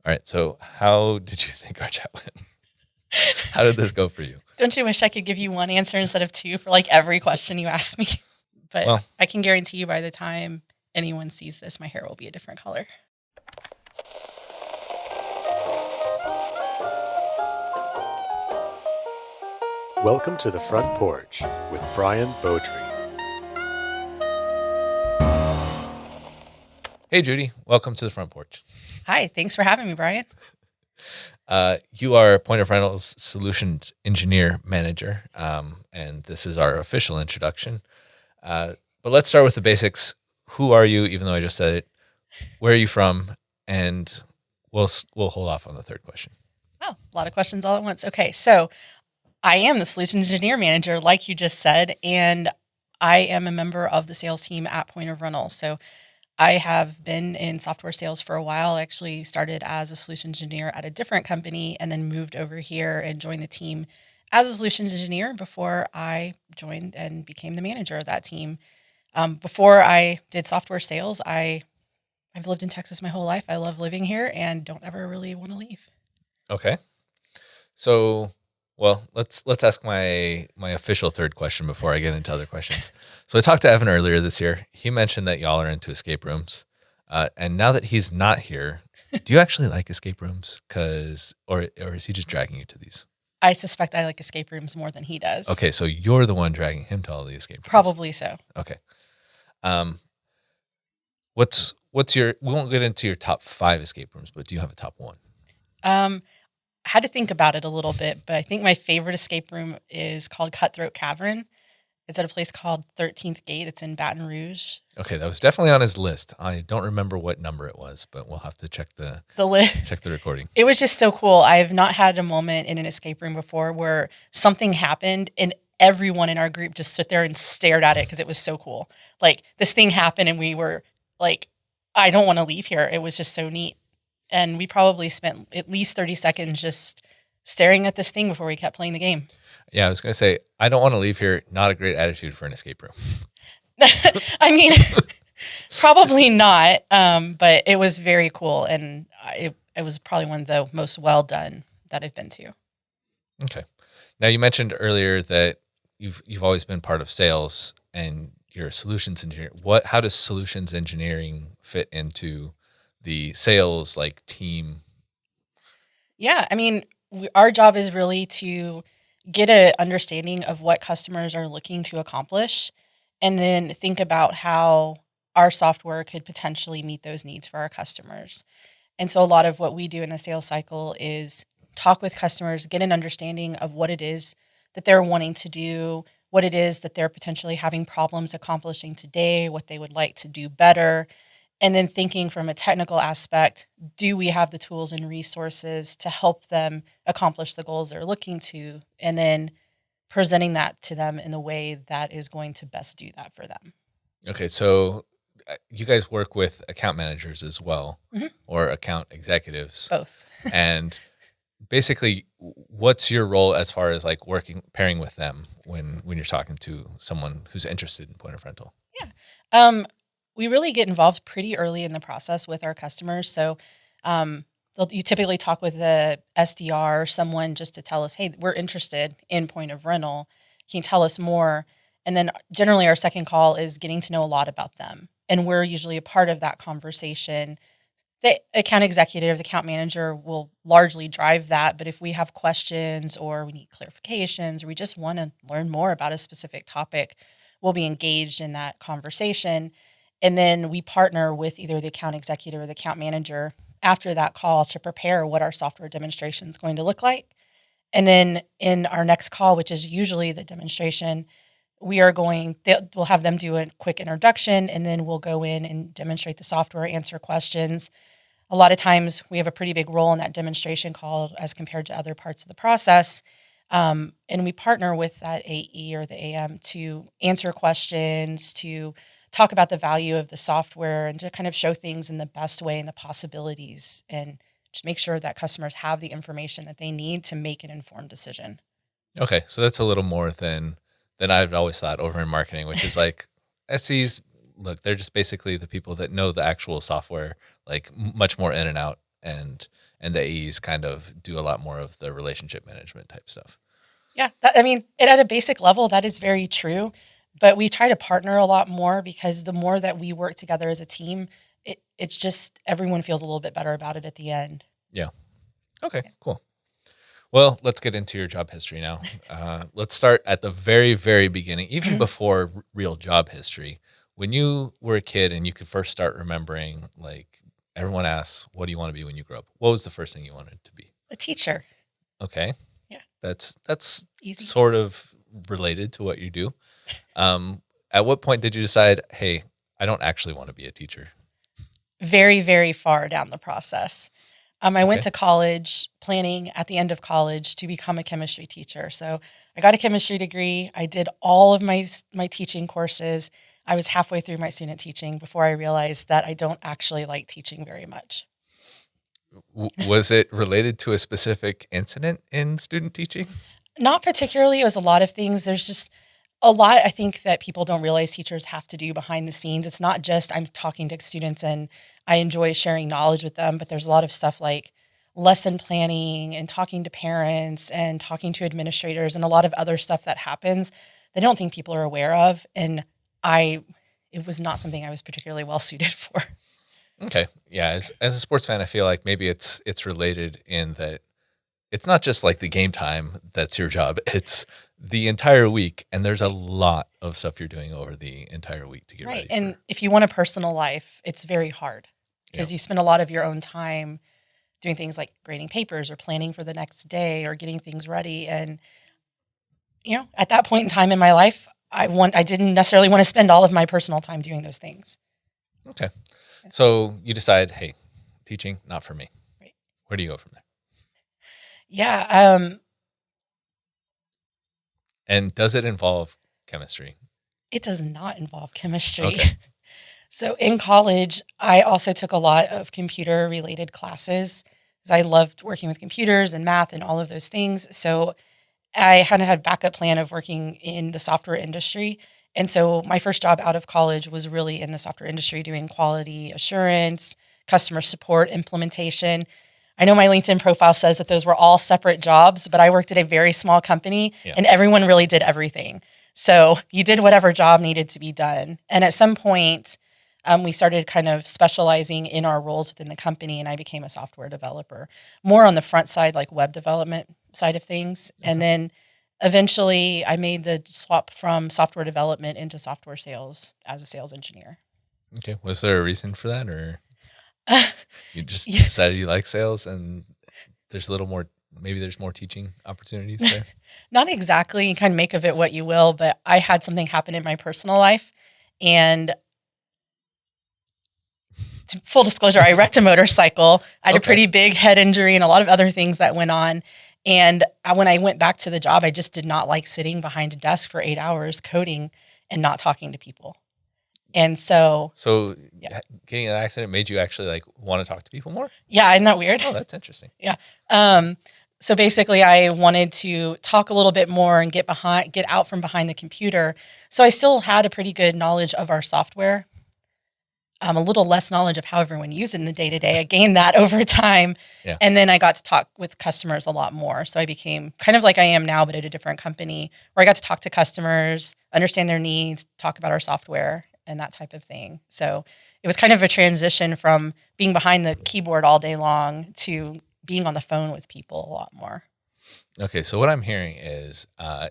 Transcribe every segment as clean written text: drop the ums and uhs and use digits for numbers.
All right. So how did you think our chat went? How did this go for you? Don't you wish I could give you one answer instead of two for like every question you ask me? But Well, I can guarantee you by the time anyone sees this, my hair will be a different color. Welcome to the Front Porch with Brian Beaudry. hey, Judy. Welcome to the Front Porch. Hi, thanks for having me, Brian. You are Point of Rentals Solutions Engineer Manager, and this is our official introduction. But let's start with the basics. Who are you, even though I just said it? Where are you from? And we'll hold off on the third question. Oh, a lot of questions all at once. Okay, so I am the Solutions Engineer Manager, like you just said, and I am a member of the sales team at Point of Rental. So I have been in software sales for a while. I actually started as a solutions engineer at a different company and then moved over here and joined the team as a solutions engineer before I joined and became the manager of that team. Before I did software sales, I've lived in Texas my whole life. I love living here and don't ever really want to leave. Okay. So, well, let's ask my official third question before I get into other questions. So I talked to Evan earlier this year. He mentioned that y'all are into escape rooms. And now that he's not here, do you actually like escape rooms? Or is he just dragging you to these? I suspect I like escape rooms more than he does. Okay, so you're the one dragging him to all the escape rooms. Probably so. Okay. What's your? We won't get into your top 5 escape rooms, but do you have a top 1? I had to think about it a little bit, but I think my favorite escape room is called Cutthroat Cavern. It's at a place called 13th Gate. It's in Baton Rouge. Okay, that was definitely on his list. I don't remember what number it was, but we'll have to check the list. Check the recording. It was just so cool. I have not had a moment in an escape room before where something happened and everyone in our group just stood there and stared at it because it was so cool. Like this thing happened and we were like, I don't want to leave here. It was just so neat. And we probably spent at least 30 seconds just staring at this thing before we kept playing the game. Yeah, I was going to say, I don't want to leave here. Not a great attitude for an escape room. I mean, probably not, but it was very cool. And it was probably one of the most well done that I've been to. Okay. Now, you mentioned earlier that you've always been part of sales and you're a solutions engineer. How does solutions engineering fit into the sales team? Yeah, I mean, our job is really to get an understanding of what customers are looking to accomplish and then think about how our software could potentially meet those needs for our customers. And so a lot of what we do in the sales cycle is talk with customers, get an understanding of what it is that they're wanting to do, what it is that they're potentially having problems accomplishing today, what they would like to do better. And then thinking from a technical aspect, do we have the tools and resources to help them accomplish the goals they're looking to? And then presenting that to them in the way that is going to best do that for them. Okay, so you guys work with account managers as well, or account executives. Both. And basically, what's your role as far as pairing with them when you're talking to someone who's interested in point of rental? Yeah. We really get involved pretty early in the process with our customers. So you typically talk with the SDR or someone just to tell us, hey, we're interested in point of rental. Can you tell us more? And then generally our second call is getting to know a lot about them. And we're usually a part of that conversation. The account executive, the account manager will largely drive that. But if we have questions or we need clarifications or we just want to learn more about a specific topic, we'll be engaged in that conversation. And then we partner with either the account executive or the account manager after that call to prepare what our software demonstration is going to look like. And then in our next call, which is usually the demonstration, we'll have them do a quick introduction, and then we'll go in and demonstrate the software, answer questions. A lot of times we have a pretty big role in that demonstration call as compared to other parts of the process. And we partner with that AE or the AM to answer questions, to talk about the value of the software and to kind of show things in the best way and the possibilities and just make sure that customers have the information that they need to make an informed decision. Okay, so that's a little more than I've always thought over in marketing, which is SEs, look, they're just basically the people that know the actual software, much more in and out, and and the AEs kind of do a lot more of the relationship management type stuff. Yeah, at a basic level, that is very true. But we try to partner a lot more because the more that we work together as a team, it's just everyone feels a little bit better about it at the end. Yeah. Okay, cool. Well, let's get into your job history now. Let's start at the very, very beginning, even before real job history. When you were a kid and you could first start remembering, like everyone asks, what do you want to be when you grow up? What was the first thing you wanted to be? A teacher. Okay. Yeah. That's Easy. sort of related to what you do. At what point did you decide, hey, I don't actually want to be a teacher? Very, very far down the process. I went to college planning at the end of college to become a chemistry teacher. So I got a chemistry degree. I did all of my teaching courses. I was halfway through my student teaching before I realized that I don't actually like teaching very much. Was it related to a specific incident in student teaching? Not particularly. It was a lot of things. There's just a lot, I think, that people don't realize teachers have to do behind the scenes. It's not just I'm talking to students and I enjoy sharing knowledge with them, but there's a lot of stuff like lesson planning and talking to parents and talking to administrators and a lot of other stuff that happens that I don't think people are aware of. And it was not something I was particularly well suited for. Okay. Yeah. As a sports fan, I feel like maybe it's related in that it's not just like the game time that's your job. It's the entire week, and there's a lot of stuff you're doing over the entire week to get ready. Right. And if you want a personal life, it's very hard because you spend a lot of your own time doing things like grading papers or planning for the next day or getting things ready. And, at that point in time in my life, I didn't necessarily want to spend all of my personal time doing those things. Okay. So you decide, hey, teaching, not for me. Right. Where do you go from there? Yeah. And does it involve chemistry? It does not involve chemistry. Okay. So in college, I also took a lot of computer-related classes because I loved working with computers and math and all of those things. So I kind of had a backup plan of working in the software industry. And so my first job out of college was really in the software industry doing quality assurance, customer support, implementation. I know my LinkedIn profile says that those were all separate jobs, but I worked at a very small company and everyone really did everything. So you did whatever job needed to be done. And at some point, we started kind of specializing in our roles within the company, and I became a software developer, more on the front side, like web development side of things. Okay. And then eventually I made the swap from software development into software sales as a sales engineer. Okay. Was there a reason for that, or you just decided you like sales and there's a little more, maybe there's more teaching opportunities there? Not exactly. You kind of make of it what you will, but I had something happen in my personal life, and full disclosure, I wrecked a motorcycle. I had a pretty big head injury and a lot of other things that went on. And when I went back to the job, I just did not like sitting behind a desk for 8 hours coding and not talking to people. And so getting in an accident made you actually like want to talk to people more? Yeah, isn't that weird? Oh, that's interesting. Yeah. So basically I wanted to talk a little bit more and get out from behind the computer. So I still had a pretty good knowledge of our software. A little less knowledge of how everyone used it in the day-to-day. I gained that over time. Yeah. And then I got to talk with customers a lot more. So I became kind of like I am now, but at a different company, where I got to talk to customers, understand their needs, talk about our software and that type of thing. So it was kind of a transition from being behind the keyboard all day long to being on the phone with people a lot more. Okay, so what I'm hearing is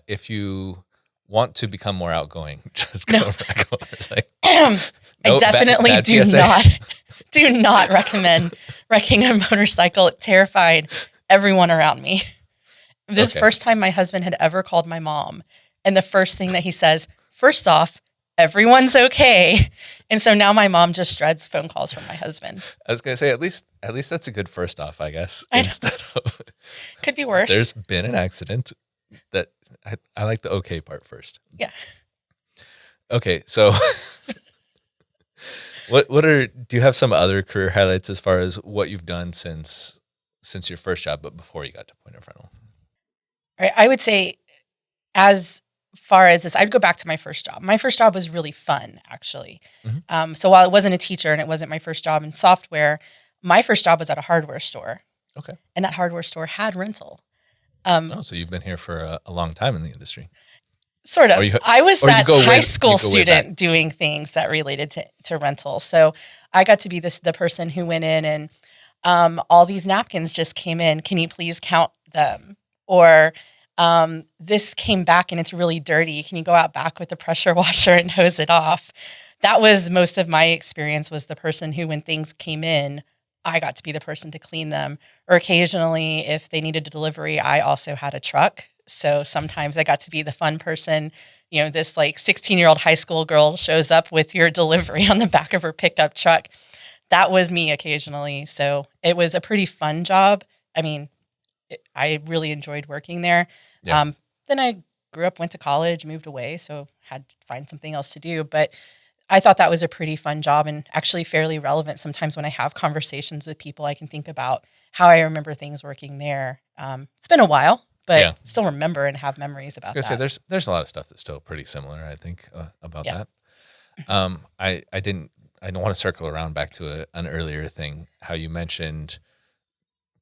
if you want to become more outgoing, just go back over. Like, I definitely do not recommend wrecking a motorcycle. It terrified everyone around me. This first time my husband had ever called my mom, and the first thing that he says, first off, everyone's okay. And so now my mom just dreads phone calls from my husband. I was going to say, at least that's a good first off, I guess. Instead of could be worse. There's been an accident. That I like the okay part first. Yeah. Okay, so do you have some other career highlights as far as what you've done since your first job, but before you got to point of rental? All right, I would say as far as this, I'd go back to my first job. My first job was really fun, actually. Mm-hmm. So while it wasn't a teacher and it wasn't my first job in software, my first job was at a hardware store. Okay. And that hardware store had rental. Oh, so you've been here for a long time in the industry. Sort of. I was that high school student doing things that related to rental. So I got to be the person who went in and all these napkins just came in. Can you please count them? Or this came back and it's really dirty. Can you go out back with the pressure washer and hose it off? That was most of my experience, was the person who, when things came in, I got to be the person to clean them. Or occasionally, if they needed a delivery, I also had a truck. So sometimes I got to be the fun person. You know, this like 16-year-old high school girl shows up with your delivery on the back of her pickup truck. That was me occasionally. So it was a pretty fun job. I mean, I really enjoyed working there. Yeah. Then I grew up, went to college, moved away, so had to find something else to do. But I thought that was a pretty fun job and actually fairly relevant. Sometimes when I have conversations with people, I can think about how I remember things working there. It's been a while, but still remember and have memories about that. Say there's a lot of stuff that's still pretty similar, I think, about that. I don't want to circle around back to an earlier thing, how you mentioned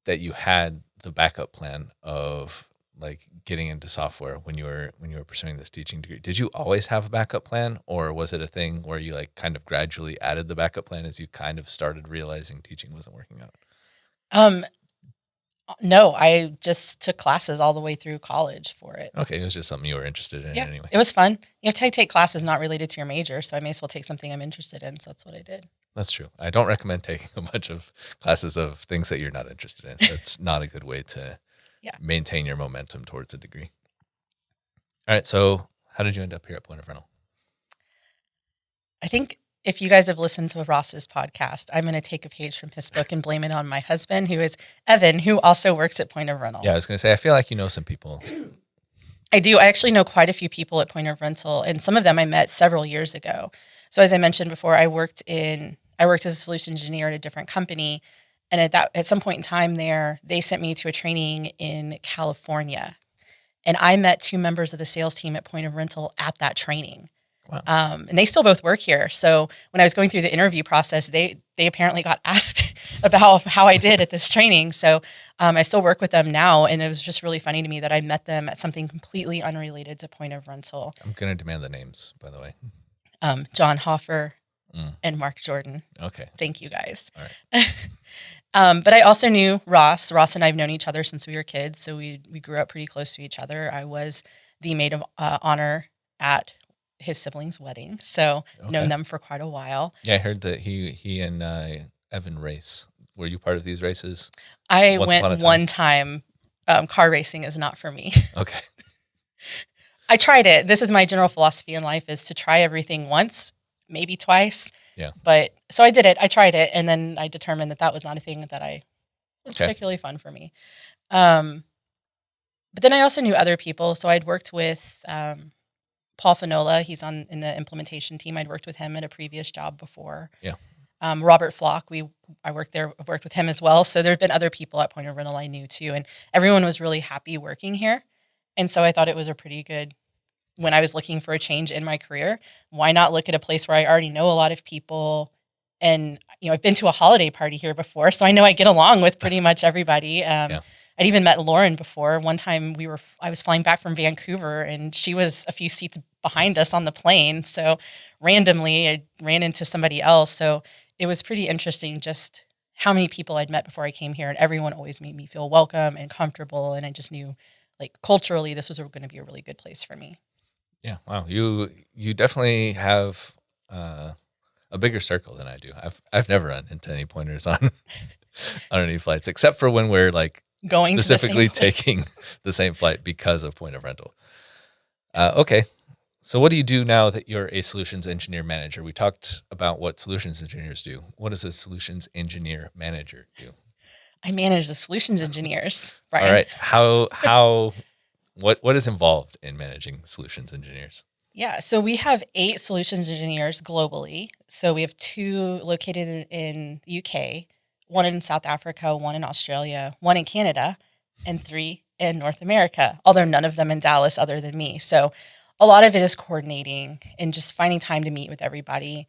that you had the backup plan of like getting into software when you were pursuing this teaching degree. Did you always have a backup plan, or was it a thing where you like kind of gradually added the backup plan as you kind of started realizing teaching wasn't working out? No, I just took classes all the way through college for it. Okay, it was just something you were interested in anyway. It was fun. You have to take classes not related to your major, so I may as well take something I'm interested in, so that's what I did. That's true. I don't recommend taking a bunch of classes of things that you're not interested in. That's not a good way to maintain your momentum towards a degree. All right, so how did you end up here at Point of Rental? I think if you guys have listened to Ross's podcast, I'm going to take a page from his book and blame it on my husband, who is Evan, who also works at Point of Rental. Yeah, I was going to say, I feel like you know some people. I do. I actually know quite a few people at Point of Rental, and some of them I met several years ago. So as I mentioned before, I worked as a solution engineer at a different company. And at some point in time there, they sent me to a training in California. And I met two members of the sales team at Point of Rental at that training. Wow. And they still both work here. So when I was going through the interview process, they apparently got asked about how I did at this training. So I still work with them now. And it was just really funny to me that I met them at something completely unrelated to Point of Rental. I'm going to demand the names, by the way. John Hoffer and Mark Jordan. Okay. Thank you, guys. All right. But I also knew Ross. Ross and I have known each other since we were kids, so we grew up pretty close to each other. I was the maid of honor at his siblings' wedding, so known them for quite a while. Yeah, I heard that he and Evan race. Were you part of these races? I went one time. Car racing is not for me. Okay. I tried it. This is my general philosophy in life, is to try everything once, maybe twice. Yeah. But so I did it. I tried it, and then I determined that was not a thing that was particularly fun for me. But then I also knew other people. So I'd worked with Paul Fanola. He's in the implementation team. I'd worked with him at a previous job before. Yeah. Robert Flock. I worked with him as well. So there have been other people at Point of Rental I knew too, and everyone was really happy working here. And so I thought it was a pretty good, when I was looking for a change in my career, why not look at a place where I already know a lot of people? And, I've been to a holiday party here before, so I know I get along with pretty much everybody. I'd even met Lauren before. One time I was flying back from Vancouver, and she was a few seats behind us on the plane. So randomly I ran into somebody else. So it was pretty interesting just how many people I'd met before I came here, and everyone always made me feel welcome and comfortable. And I just knew, like, culturally, this was going to be a really good place for me. Yeah. Wow. You definitely have a bigger circle than I do. I've never run into any pointers on any flights, except for when we're like going specifically taking the same flight because of Point of Rental. Okay. So what do you do now that you're a solutions engineer manager? We talked about what solutions engineers do. What does a solutions engineer manager do? I manage the solutions engineers. Brian. All right. What is involved in managing solutions engineers? Yeah, so we have 8 solutions engineers globally. So we have 2 located in the UK, 1 in South Africa, 1 in Australia, 1 in Canada, and 3 in North America, although none of them in Dallas other than me. So a lot of it is coordinating and just finding time to meet with everybody.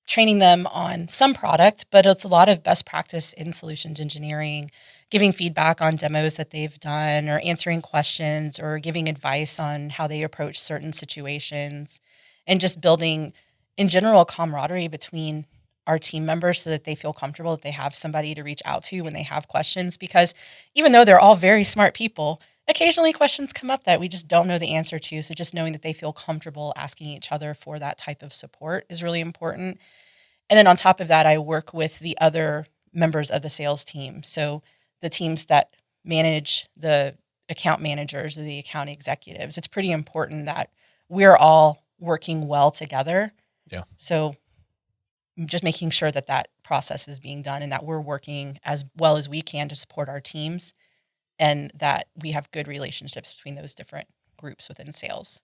training them on some product, but it's a lot of best practice in solutions engineering, giving feedback on demos that they've done, or answering questions, or giving advice on how they approach certain situations, and just building, in general, camaraderie between our team members so that they feel comfortable that they have somebody to reach out to when they have questions. Because even though they're all very smart people, occasionally questions come up that we just don't know the answer to. So just knowing that they feel comfortable asking each other for that type of support is really important. And then on top of that, I work with the other members of the sales team. So the teams that manage the account managers or the account executives. It's pretty important that we're all working well together. Yeah. So just making sure that that process is being done and that we're working as well as we can to support our teams, and that we have good relationships between those different groups within sales.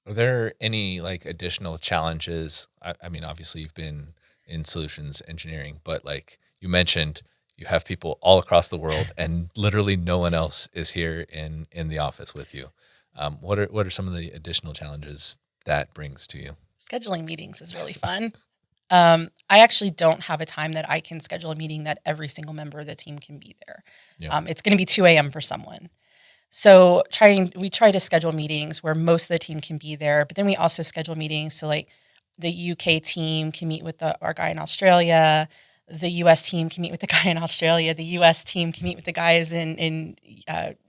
Are there any like additional challenges? I mean, obviously you've been in solutions engineering, but like you mentioned, you have people all across the world and literally no one else is here in the office with you. What are some of the additional challenges that brings to you? Scheduling meetings is really fun. I actually don't have a time that I can schedule a meeting that every single member of the team can be there. Yeah. It's going to be 2 a.m. for someone. So we try to schedule meetings where most of the team can be there, but then we also schedule meetings. So like the UK team can meet with our guy in Australia. The US team can meet with the guy in Australia. The US team can meet with the guys in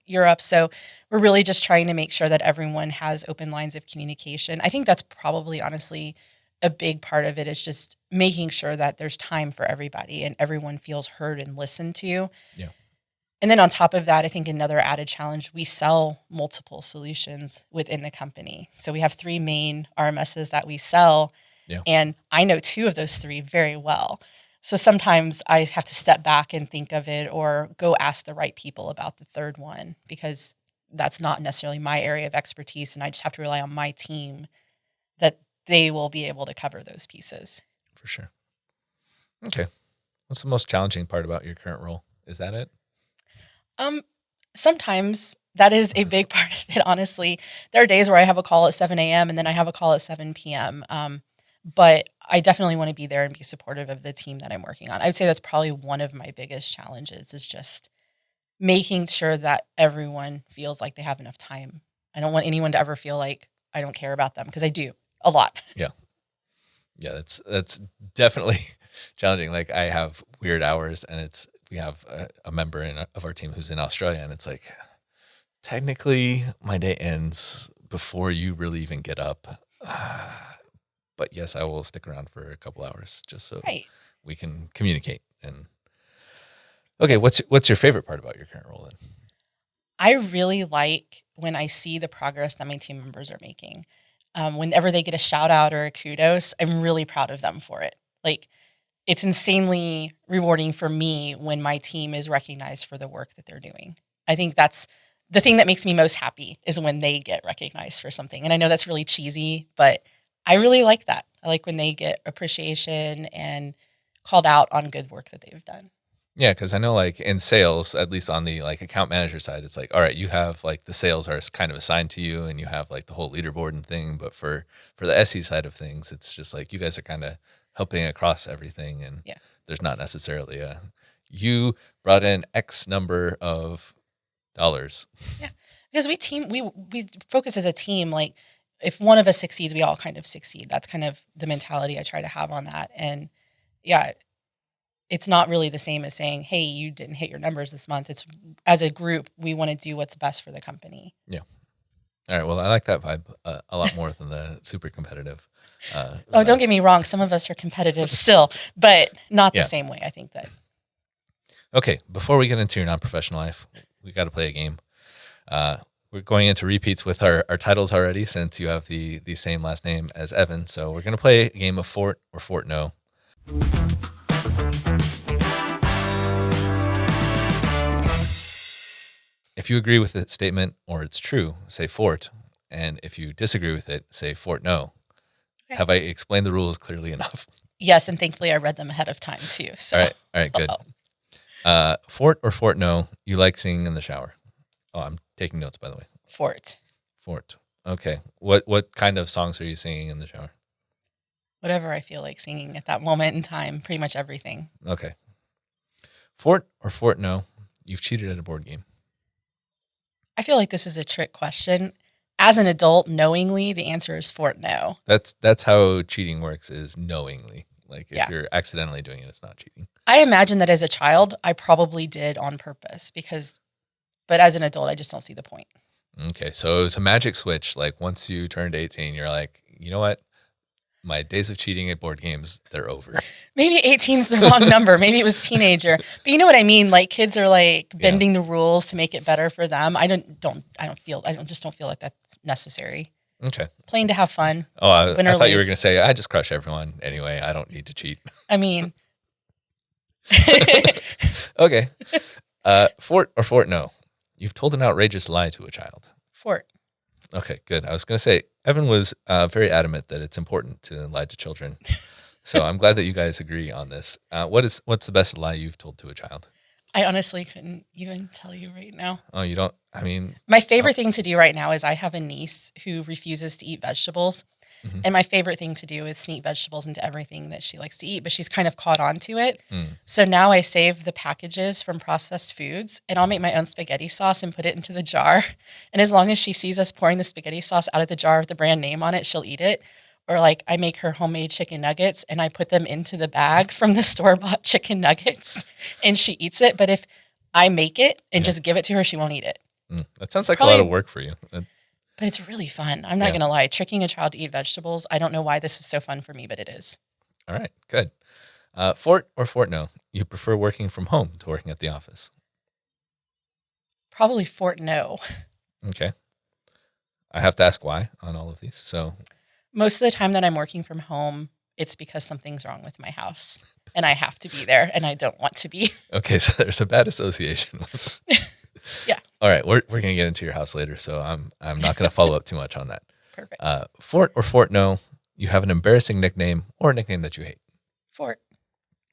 Europe. So we're really just trying to make sure that everyone has open lines of communication. I think that's probably honestly a big part of it, is just making sure that there's time for everybody and everyone feels heard and listened to. Yeah. And then on top of that, I think another added challenge, we sell multiple solutions within the company. So we have 3 main RMSs that we sell, Yeah. and I know 2 of those 3 very well. So sometimes I have to step back and think of it, or go ask the right people about the third one, because that's not necessarily my area of expertise, and I just have to rely on my team that they will be able to cover those pieces. For sure. Okay. What's the most challenging part about your current role? Is that it? Sometimes that is a big part of it, honestly. There are days where I have a call at 7 a.m. and then I have a call at 7 p.m. But I definitely want to be there and be supportive of the team that I'm working on. I would say that's probably one of my biggest challenges, is just making sure that everyone feels like they have enough time. I don't want anyone to ever feel like I don't care about them, because I do a lot. Yeah. Yeah, that's definitely challenging. Like I have weird hours, and we have a member of our team who's in Australia, and it's like, technically my day ends before you really even get up. But yes, I will stick around for a couple hours just so we can communicate. And okay, what's your favorite part about your current role then? I really like when I see the progress that my team members are making. Whenever they get a shout out or a kudos, I'm really proud of them for it. Like, it's insanely rewarding for me when my team is recognized for the work that they're doing. I think that's the thing that makes me most happy, is when they get recognized for something. And I know that's really cheesy, but I really like that. I like when they get appreciation and called out on good work that they've done. Yeah, because I know like in sales, at least on the like account manager side, it's like, all right, you have like the sales are kind of assigned to you, and you have like the whole leaderboard and thing. But for the SE side of things, it's just like you guys are kind of helping across everything, and there's not necessarily you brought in X number of dollars. Yeah, because we focus as a team. Like, if one of us succeeds, we all kind of succeed. That's kind of the mentality I try to have on that. And yeah, it's not really the same as saying, hey, you didn't hit your numbers this month. It's, as a group, we want to do what's best for the company. Yeah. All right. Well, I like that vibe a lot more than the super competitive. Don't get me wrong. Some of us are competitive still, but not the same way. I think that. Okay. Before we get into your non-professional life, we got to play a game. We're going into repeats with our titles already, since you have the same last name as Evan. So we're going to play a game of Fort or Fort No. If you agree with the statement or it's true, say Fort. And if you disagree with it, say Fort No. Okay. Have I explained the rules clearly enough? Yes, and thankfully I read them ahead of time too. So. All right, good. Fort or Fort No, you like singing in the shower? Oh, I'm taking notes, by the way. Fort. Okay. What kind of songs are you singing in the shower? Whatever I feel like singing at that moment in time, pretty much everything. Okay. Fort or Fort no, you've cheated at a board game. I feel like this is a trick question. As an adult, knowingly, the answer is Fort no. That's how cheating works, is knowingly. Like if Yeah. you're accidentally doing it, it's not cheating. I imagine that as a child, I probably did on purpose but as an adult, I just don't see the point. Okay, so it was a magic switch. Like once you turned 18, you're like, you know what? My days of cheating at board games, they're over. Maybe 18 is the wrong number. Maybe it was teenager. But you know what I mean? Like kids are like bending the rules to make it better for them. I just don't feel like that's necessary. Okay. Playing to have fun. Oh, I thought you were lose. going to say, I just crush everyone anyway. I don't need to cheat. I mean, Okay. Fort or Fort no, you've told an outrageous lie to a child. Fort. Okay, good. I was going to say, Evan was very adamant that it's important to lie to children. So I'm glad that you guys agree on this. What's the best lie you've told to a child? I honestly couldn't even tell you right now. Oh, you don't? I mean, my favorite thing to do right now is I have a niece who refuses to eat vegetables. Mhm. And my favorite thing to do is sneak vegetables into everything that she likes to eat, but she's kind of caught on to it. So now I save the packages from processed foods and I'll make my own spaghetti sauce and put it into the jar. And as long as she sees us pouring the spaghetti sauce out of the jar with the brand name on it, she'll eat it. Or like I make her homemade chicken nuggets and I put them into the bag from the store-bought chicken nuggets and she eats it. But if I make it and just give it to her, she won't eat it. That sounds like a lot of work for you. But it's really fun. I'm not going to lie. Tricking a child to eat vegetables, I don't know why this is so fun for me, but it is. All right, good. Fort or Fort no, you prefer working from home to working at the office? Probably Fort no. Okay. I have to ask why on all of these. So most of the time that I'm working from home, it's because something's wrong with my house and I have to be there and I don't want to be. Okay, so there's a bad association. Yeah. All right, we're going to get into your house later, so I'm not going to follow up too much on that. Perfect. Fort or Fort no, you have an embarrassing nickname or a nickname that you hate? Fort.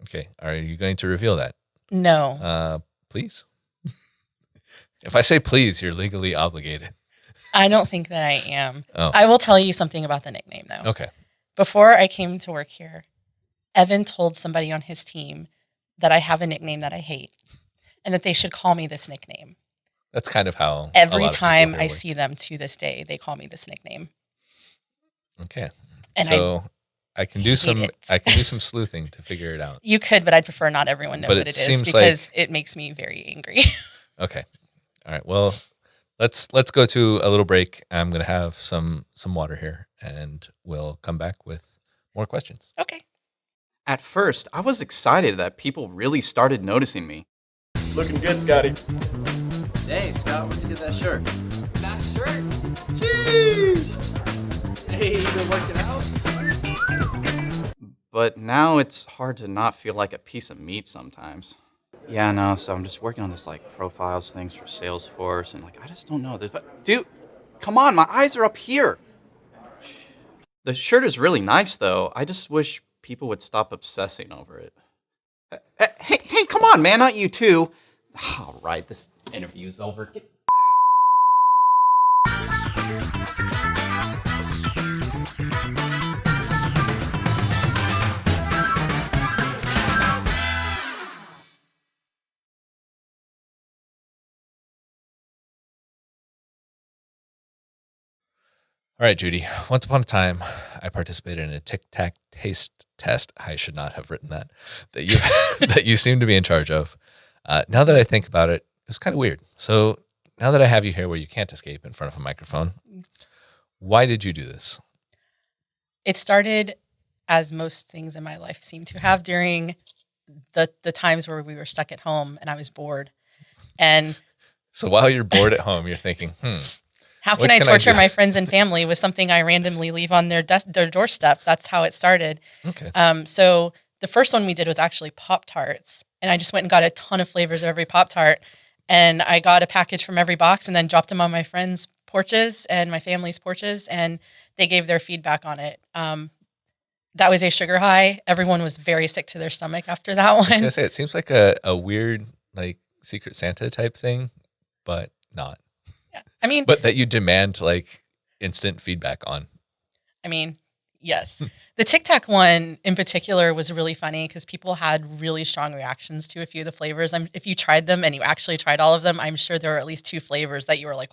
Okay, are you going to reveal that? No. Please? If I say please, you're legally obligated. I don't think that I am. Oh. I will tell you something about the nickname, though. Okay. Before I came to work here, Evan told somebody on his team that I have a nickname that I hate and that they should call me this nickname. That's kind of how every time I see them to this day, they call me this nickname. Okay. And so I can do some sleuthing to figure it out. You could, but I'd prefer not everyone know what it is because it makes me very angry. Okay. All right. Well, let's go to a little break. I'm going to have some water here and we'll come back with more questions. Okay. At first, I was excited that people really started noticing me. Looking good, Scotty. Hey, Scott, where'd you get that shirt? That shirt? Jeez! Hey, you been working out? But now it's hard to not feel like a piece of meat sometimes. Yeah, no, so I'm just working on this, profiles things for Salesforce, and, I just don't know. But, dude, come on, my eyes are up here. The shirt is really nice, though. I just wish people would stop obsessing over it. Hey, come on, man, not you too. All right, this interview's over. All right, Judy. Once upon a time, I participated in a Tic Tac taste test. I should not have written that you that you seem to be in charge of. Now that I think about it, it's kind of weird. So now that I have you here where you can't escape in front of a microphone, why did you do this? It started, as most things in my life seem to have, during the times where we were stuck at home and I was bored. And so while you're bored at home, you're thinking, how can I torture my friends and family with something I randomly leave on their doorstep? That's how it started. Okay. So the first one we did was actually Pop-Tarts. And I just went and got a ton of flavors of every Pop-Tart. And I got a package from every box and then dropped them on my friends' porches and my family's porches. And they gave their feedback on it. That was a sugar high. Everyone was very sick to their stomach after that one. I was going to say, it seems like a weird, Secret Santa type thing, but not. Yeah. I mean, but that you demand instant feedback on. I mean, Yes. The Tic Tac one in particular was really funny because people had really strong reactions to a few of the flavors. If you tried them and you actually tried all of them, I'm sure there were at least 2 flavors that you were like,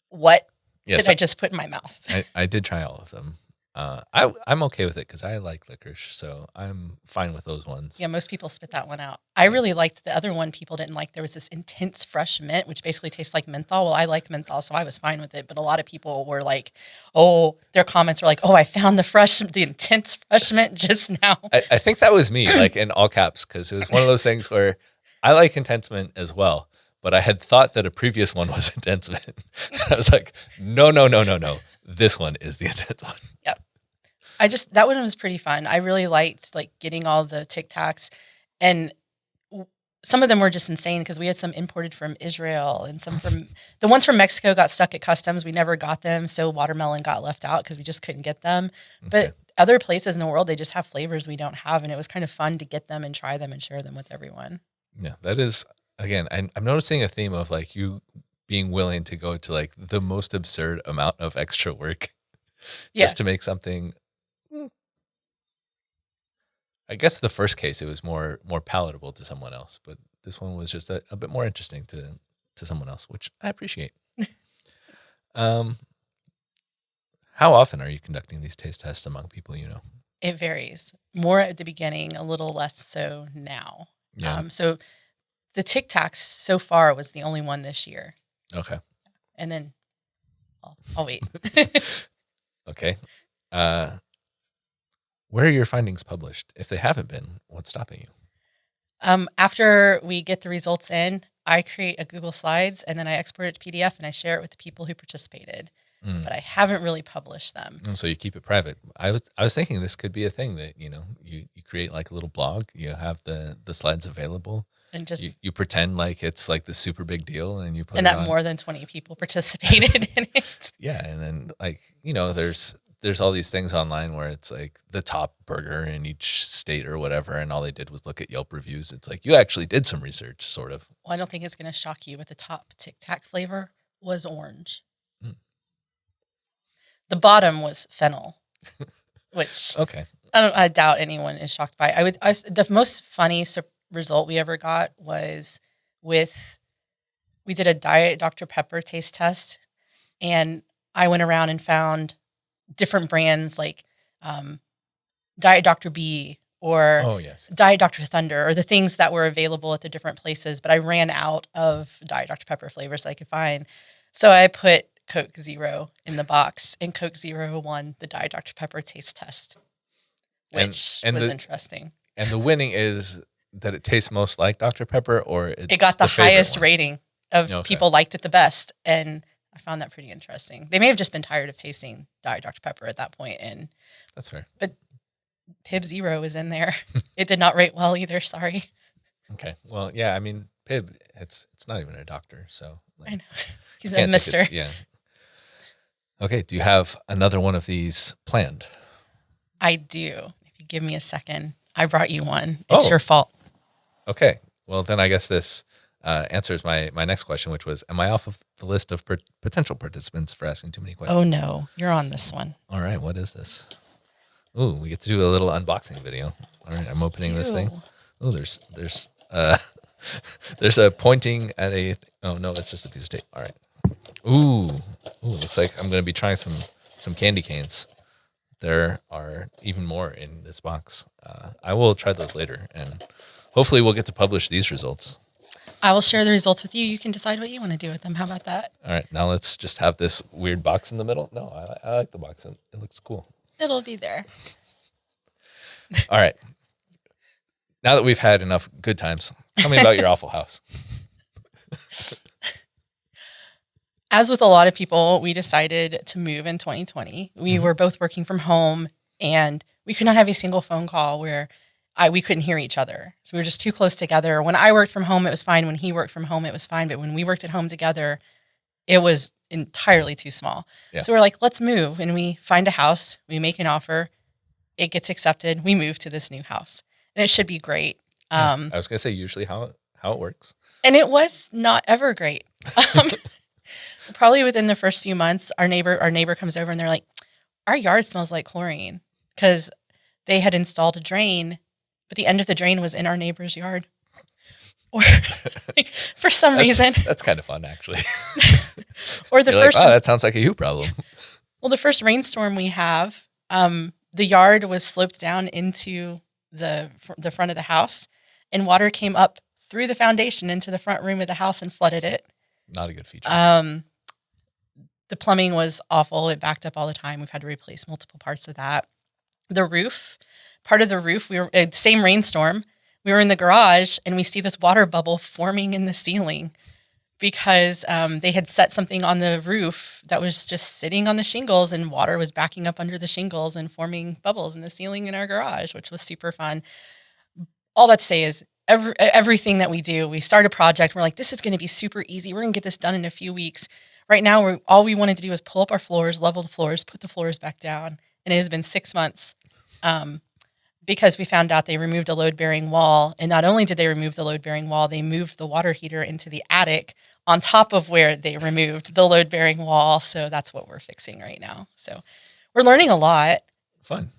what Yes, did I just put in my mouth? I did try all of them. I'm okay with it because I like licorice, so I'm fine with those ones. Yeah, most people spit that one out. I really liked the other one people didn't like. There was this intense fresh mint, which basically tastes like menthol. Well, I like menthol, so I was fine with it. But a lot of people were like, oh, their comments were like, oh, I found the intense fresh mint just now. I think that was me, like in all caps, because it was one of those things where I like intense mint as well, but I had thought that a previous one was intense mint. I was like, no. This one is the intense one. Yep. That one was pretty fun. I really liked like getting all the Tic Tacs, and some of them were just insane because we had some imported from Israel and some from the ones from Mexico got stuck at customs. We never got them, so watermelon got left out because we just couldn't get them. Okay. But other places in the world, they just have flavors we don't have, and it was kind of fun to get them and try them and share them with everyone. Yeah, that is, again, I'm noticing a theme of like you being willing to go to like the most absurd amount of extra work just to make something. I guess the first case it was more palatable to someone else, but this one was just a bit more interesting to someone else, which I appreciate. How often are you conducting these taste tests among people you know? It varies. More at the beginning, a little less so now. Yeah. So the Tic Tacs so far was the only one this year. Okay. And then I'll wait. Okay. Where are your findings published? If they haven't been, what's stopping you? After we get the results in, I create a Google Slides and then I export it to PDF and I share it with the people who participated. But I haven't really published them. So you keep it private. I was thinking this could be a thing that, you create like a little blog, you have the slides available. And just you pretend like it's like the super big deal and you put and it that on. more than 20 people participated in it. Yeah, and then like, there's all these things online where it's like the top burger in each state or whatever, and all they did was look at Yelp reviews. It's like you actually did some research, sort of. Well, I don't think it's going to shock you, but the top Tic Tac flavor was orange. The bottom was fennel, which Okay. I doubt anyone is shocked by. The most funny result we ever got was we did a Diet Dr. Pepper taste test, and I went around and found different brands like Diet Dr. B or Diet Dr. Thunder, or the things that were available at the different places. But I ran out of Diet Dr. Pepper flavors that I could find. So I put Coke Zero in the box, and Coke Zero won the Diet Dr. Pepper taste test, which was interesting. And the winning is that it tastes most like Dr. Pepper, or it got the highest rating of Okay. people liked it the best. And I found that pretty interesting. They may have just been tired of tasting Diet Dr. Pepper at that point. And that's fair. But Pib Zero is in there. It did not rate well either. Sorry. Okay. Well, yeah. I mean, Pib, it's not even a doctor, so like, I know he's a mister. Yeah. Okay. Do you have another one of these planned? I do. If you give me a second, I brought you one. It's your fault. Okay. Well, then I guess this answers my next question, which was, am I off of the list of potential participants for asking too many questions? Oh, no. You're on this one. All right. What is this? Ooh, we get to do a little unboxing video. All right. I'm opening this thing. Oh, there's a pointing at a, oh no, it's just a piece of tape. All right. Ooh, looks like I'm going to be trying some candy canes. There are even more in this box. I will try those later, and hopefully we'll get to publish these results. I will share the results with you. You can decide what you want to do with them. How about that? All right, now let's just have this weird box in the middle. No, I like the box. It looks cool. It'll be there. All right. Now that we've had enough good times, tell me about your awful house. As with a lot of people, we decided to move in 2020. We were both working from home, and we could not have a single phone call where we couldn't hear each other. So we were just too close together. When I worked from home, it was fine. When he worked from home, it was fine. But when we worked at home together, it was entirely too small. Yeah. So we're like, let's move. And we find a house. We make an offer. It gets accepted. We move to this new house. And it should be great. I was going to say usually how it works. And it was not ever great. Probably within the first few months, our neighbor comes over and they're like, our yard smells like chlorine because they had installed a drain, but the end of the drain was in our neighbor's yard. Or for some reason. That's kind of fun, actually. Or the You're first, like, wow, that sounds like a you problem. well, the first rainstorm we have, the yard was sloped down into the front of the house, and water came up through the foundation into the front room of the house and flooded it. Not a good feature. The plumbing was awful. It backed up all the time. We've had to replace multiple parts of that. The roof, part of the roof, we were same rainstorm. We were in the garage and we see this water bubble forming in the ceiling because they had set something on the roof that was just sitting on the shingles, and water was backing up under the shingles and forming bubbles in the ceiling in our garage, which was super fun. All that to say is everything that we do, we start a project. We're like, this is going to be super easy. We're going to get this done in a few weeks. Right now, all we wanted to do was pull up our floors, level the floors, put the floors back down. And it has been 6 months because we found out they removed a load-bearing wall. And not only did they remove the load-bearing wall, they moved the water heater into the attic on top of where they removed the load-bearing wall. So that's what we're fixing right now. So we're learning a lot. Fun.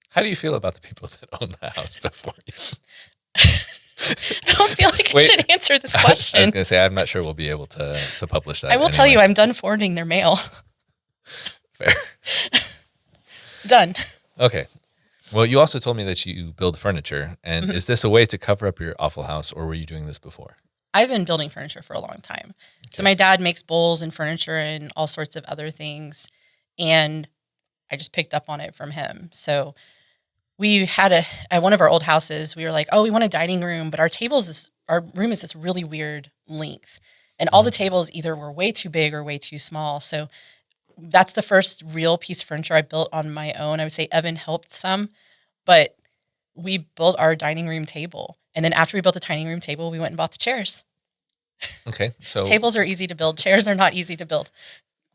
How do you feel about the people that own the house before you? I don't feel like I should answer this question. I was going to say, I'm not sure we'll be able to publish that. I will tell you, I'm done forwarding their mail. Fair. Done. Okay. Well, you also told me that you build furniture. And is this a way to cover up your awful house, or were you doing this before? I've been building furniture for a long time. Okay. So my dad makes bowls and furniture and all sorts of other things. And I just picked up on it from him. So we had at one of our old houses, we were like, oh, we want a dining room, but our room is this really weird length. And all the tables either were way too big or way too small. So that's the first real piece of furniture I built on my own. I would say Evan helped some, but we built our dining room table. And then after we built the dining room table, we went and bought the chairs. Okay. So tables are easy to build. Chairs are not easy to build.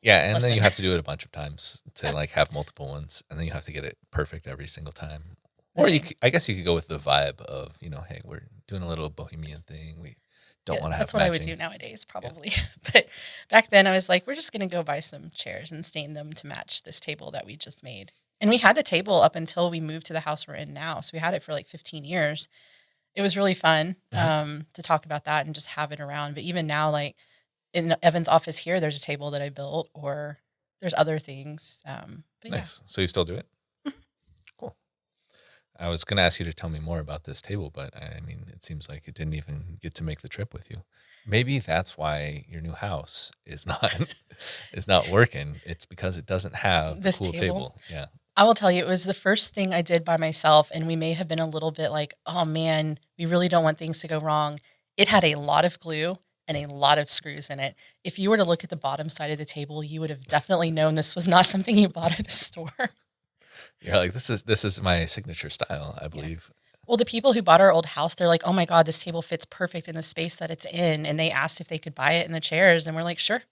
Yeah, and then you have to do it a bunch of times to like have multiple ones, and then you have to get it perfect every single time. Or I guess you could go with the vibe of, hey, we're doing a little bohemian thing. We don't want to have that's what matching. I would do nowadays, probably. Yeah. But back then I was like, we're just going to go buy some chairs and stain them to match this table that we just made. And we had the table up until we moved to the house we're in now. So we had it for like 15 years. It was really fun to talk about that and just have it around. But even now, like in Evan's office here, there's a table that I built, or there's other things. But nice. Yeah. So you still do it? Cool. I was going to ask you to tell me more about this table, but I mean, it seems like it didn't even get to make the trip with you. Maybe that's why your new house is not working. It's because it doesn't have this the cool table. Yeah. I will tell you, it was the first thing I did by myself, and we may have been a little bit like, oh man, we really don't want things to go wrong. It had a lot of glue and a lot of screws in it. If you were to look at the bottom side of the table, you would have definitely known this was not something you bought at a store. You're like, this is my signature style, I believe. Yeah. Well, the people who bought our old house, they're like, oh my God, this table fits perfect in the space that it's in. And they asked if they could buy it in the chairs, and we're like, sure.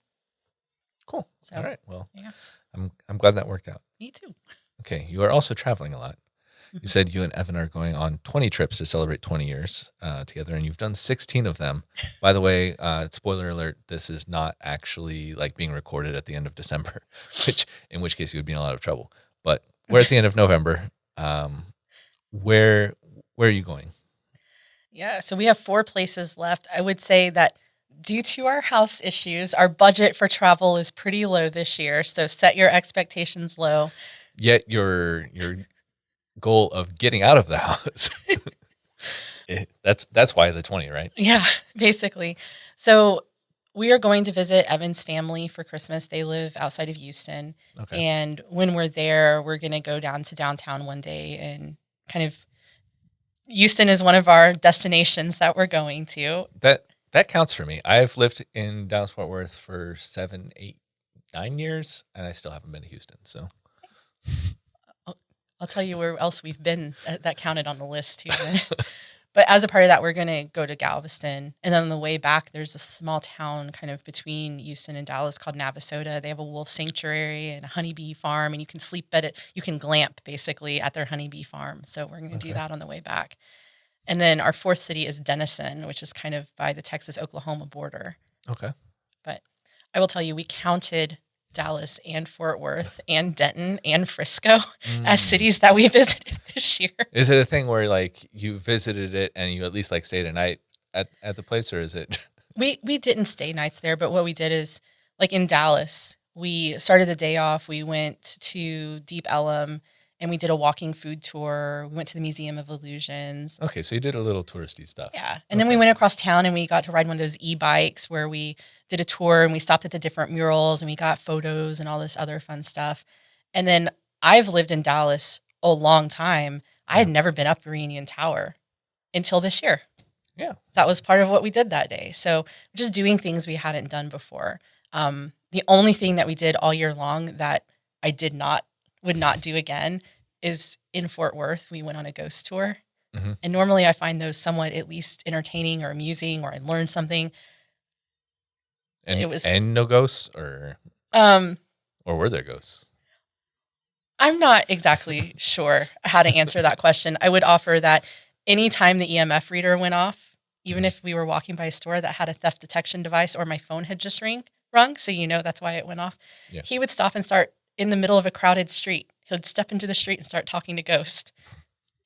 Cool. So, all right. Well, yeah. I'm glad that worked out. Me too. Okay. You are also traveling a lot. You said you and Evan are going on 20 trips to celebrate 20 years together, and you've done 16 of them. By the way, spoiler alert, this is not actually like being recorded at the end of December, in which case you would be in a lot of trouble. But we're at the end of November. Where are you going? Yeah, so we have 4 places left. I would say that due to our house issues, our budget for travel is pretty low this year. So set your expectations low. Yet your goal of getting out of the house. That's why the 20, right? Yeah, basically. So we are going to visit Evan's family for Christmas. They live outside of Houston. Okay. And when we're there, we're going to go down to downtown one day, and kind of Houston is one of our destinations that we're going to. That counts for me. I've lived in Dallas-Fort Worth for 7, 8, 9 years, and I still haven't been to Houston. So I'll tell you where else we've been that counted on the list too. But as a part of that, we're going to go to Galveston. And then on the way back, there's a small town kind of between Houston and Dallas called Navasota. They have a wolf sanctuary and a honeybee farm, and you can sleep at it. You can glamp basically at their honeybee farm. So we're going to do that on the way back. And then our 4th city is Denison, which is kind of by the Texas-Oklahoma border. Okay. But I will tell you, we counted Dallas and Fort Worth and Denton and Frisco as Mm. cities that we visited this year. Is it a thing where like you visited it and you at least like stayed a night at the place, or is it? We didn't stay nights there, but what we did is, like in Dallas, we started the day off. We went to Deep Ellum and we did a walking food tour. We went to the Museum of Illusions. Okay, so you did a little touristy stuff. Yeah. And then we went across town and we got to ride one of those e-bikes where we did a tour and we stopped at the different murals and we got photos and all this other fun stuff. And then I've lived in Dallas a long time. I had never been up Reunion Tower until this year. Yeah. That was part of what we did that day. So just doing things we hadn't done before. The only thing that we did all year long that I would not do again is in Fort Worth. We went on a ghost tour. Mhm. And normally I find those somewhat at least entertaining or amusing, or I learned something. And It was- and no ghosts, or were there ghosts? I'm not exactly sure how to answer that question. I would offer that anytime the EMF reader went off, even if we were walking by a store that had a theft detection device or my phone had just rung, so that's why it went off, Yeah. he would stop and start in the middle of a crowded street. He would step into the street and start talking to ghosts.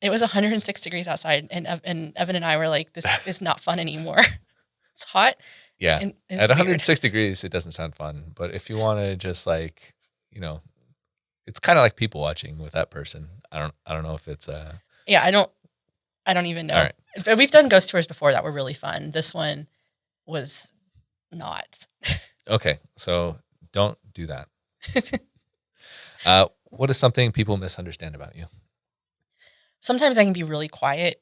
It was 106 degrees outside, and Evan and I were like, this is not fun anymore. It's hot. Yeah. and it's At weird. 106 degrees, it doesn't sound fun. But if you want to just like, it's kind of like people watching with that person. I don't know if it's Yeah, I don't even know. All right. But we've done ghost tours before that were really fun. This one was not. Okay, so don't do that. What is something people misunderstand about you? Sometimes I can be really quiet.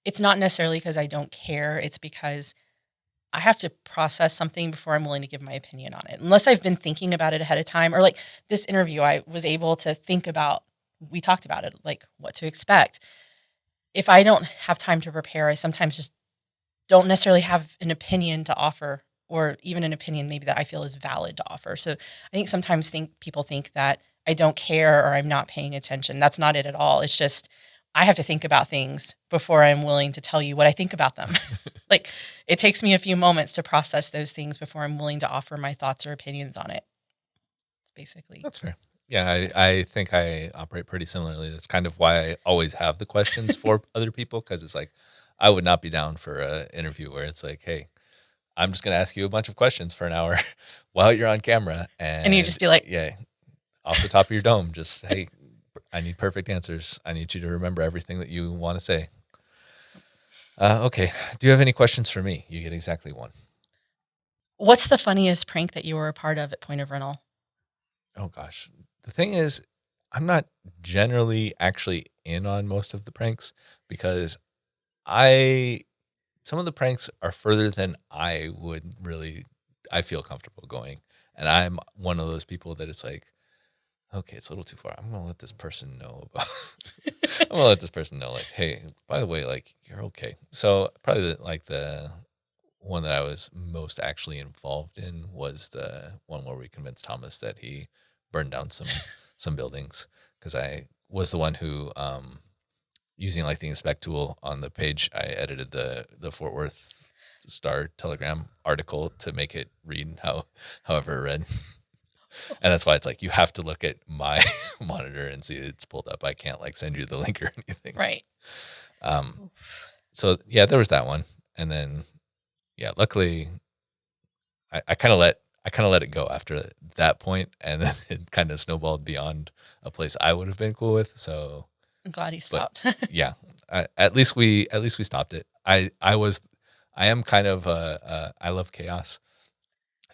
It's not necessarily because I don't care. It's because I have to process something before I'm willing to give my opinion on it. Unless I've been thinking about it ahead of time, or like this interview, I was able to think about, we talked about it, like what to expect. If I don't have time to prepare, I sometimes just don't necessarily have an opinion to offer, or even an opinion maybe that I feel is valid to offer. So I think sometimes people think that I don't care or I'm not paying attention. That's not it at all. It's just I have to think about things before I'm willing to tell you what I think about them. Like it takes me a few moments to process those things before I'm willing to offer my thoughts or opinions on it. It's basically. That's fair. Yeah, I think I operate pretty similarly. That's kind of why I always have the questions for other people, because it's like I would not be down for an interview where it's like, hey, I'm just going to ask you a bunch of questions for an hour while you're on camera. And you just be like, yeah, off the top of your dome, just, hey, I need perfect answers. I need you to remember everything that you want to say. Okay. Do you have any questions for me? You get exactly one. What's the funniest prank that you were a part of at Point of Rental? Oh, gosh. The thing is, I'm not generally actually in on most of the pranks because some of the pranks are further than I feel comfortable going. And I'm one of those people that it's like, okay, it's a little too far. I'm going to let this person know like, hey, by the way, like, you're okay. So probably the one that I was most actually involved in was the one where we convinced Thomas that he burned down some buildings, because I was the one who, using like the inspect tool on the page, I edited the Fort Worth Star Telegram article to make it read however it read. And that's why it's like you have to look at my monitor and see it's pulled up. I can't like send you the link or anything. Right. So yeah, there was that one. And then yeah, luckily I kind of let it go after that point, and then it kind of snowballed beyond a place I would have been cool with. So I'm glad he stopped. yeah, at least we stopped it. I am kind of I love chaos,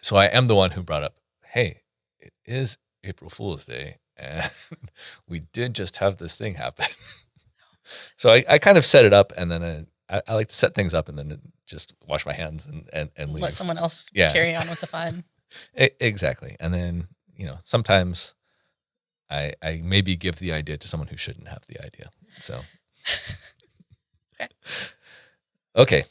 so I am the one who brought up, hey, it is April Fool's Day, and we did just have this thing happen. So I kind of set it up, and then I like to set things up and then just wash my hands and leave. Let someone else Yeah. carry on with the fun. Exactly. And then, sometimes I maybe give the idea to someone who shouldn't have the idea. So, okay.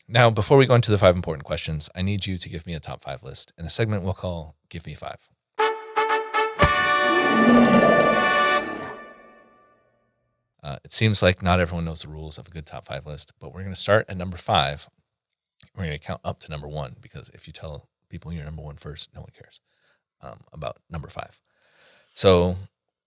Now, before we go into the 5 important questions, I need you to give me a top 5 list in a segment we'll call Give Me 5. It seems like not everyone knows the rules of a good top 5 list, but we're going to start at number 5. We're going to count up to number 1, because if you tell people in your number one first. No one cares about number 5. So